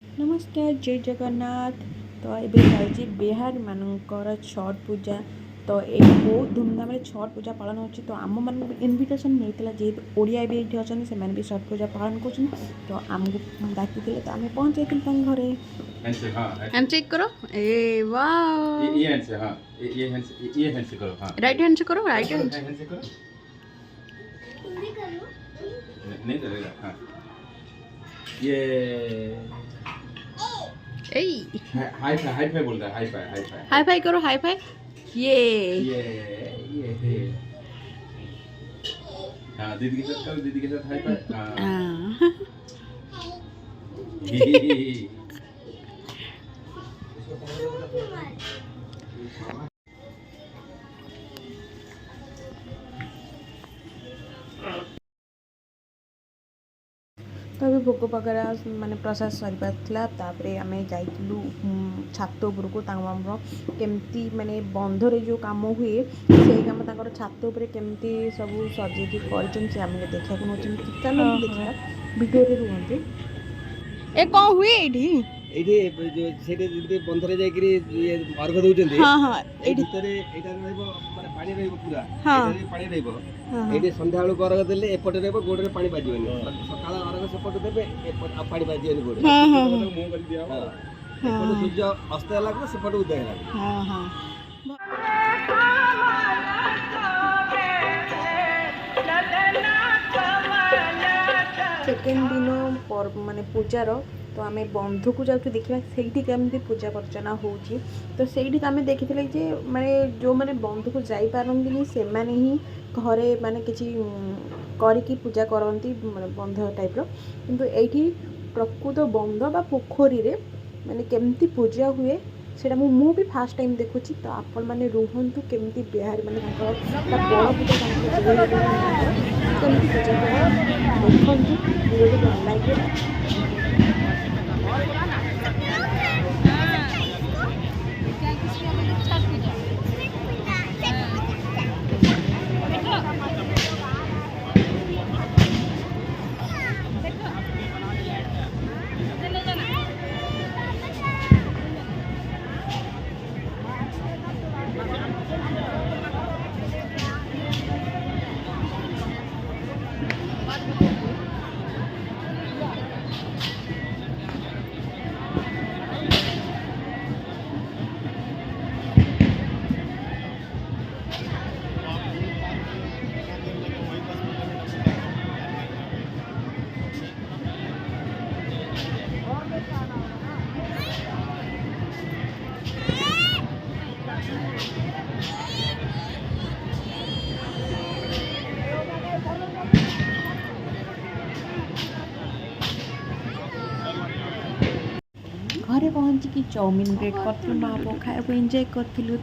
नमस्कार जय जगन्नाथ। तो ये चलती बिहार मानकर छठ पूजा। तो ये बहुत धूमधाम छठ पूजा पालन हो। तो आम मान इनविटेशन मिलता जेहेतु ओडिया भी ये अच्छा से छठ पूजा पालन कर। तो आमको डाकी तो आम पहुँचे घरे। हैंडशेक करो। ए वाह ये हैंड से। हां ये हैंड से ये हैंड से करो। हां राइट हैंड से करो। राइट हैंड से करो। हिंदी करो नहीं चलेगा। हां ये हाई फाई बोल रहा है। हाई फाई करो। हाई फाई ये हाँ दीदी के साथ करो। दीदी के साथ हाई फाई। तो अभी भोग पकड़ा माने प्रसाद सर आम जाइलु छात उपरको केमती माने बंधरे जो कम हुए से कम छात उपर केमती सब सजे कर आम देखा चलो देखा वीडियो रुहतु ए कौन हुए ये बंधरे जाकरी अर्घ दौरान पूरा पानी रही सन्ध्या बेलू अर्घ देले एपटे रही गोड़े पानी बाजन सका अर्घ सेपटे देवे पानी बाजन गोड़े सूर्य अस्त है सेपटे उदय है। सेकेंड दिन माने पूजार तो आम बंधु को जाऊँ देखा से केमती पूजा अर्चना हो। तो से आम देखी माने जो मैंने बंधु को जापारती से ही घरे माने किसी करके पूजा करती बंध टाइप किंतु एठी प्रकृत बंध बा पोखरी रे माने केमती पूजा हुए से मु भी फास्ट टाइम देखुची। तो आपण मैंने रुहतु केमती बिहार माने बड़ पूजा केमती पूजा देखु वीडियो भल लगे। घरे पहुँचिकी चाउमिन ब्रेड कर खाया एंजॉय करूँ।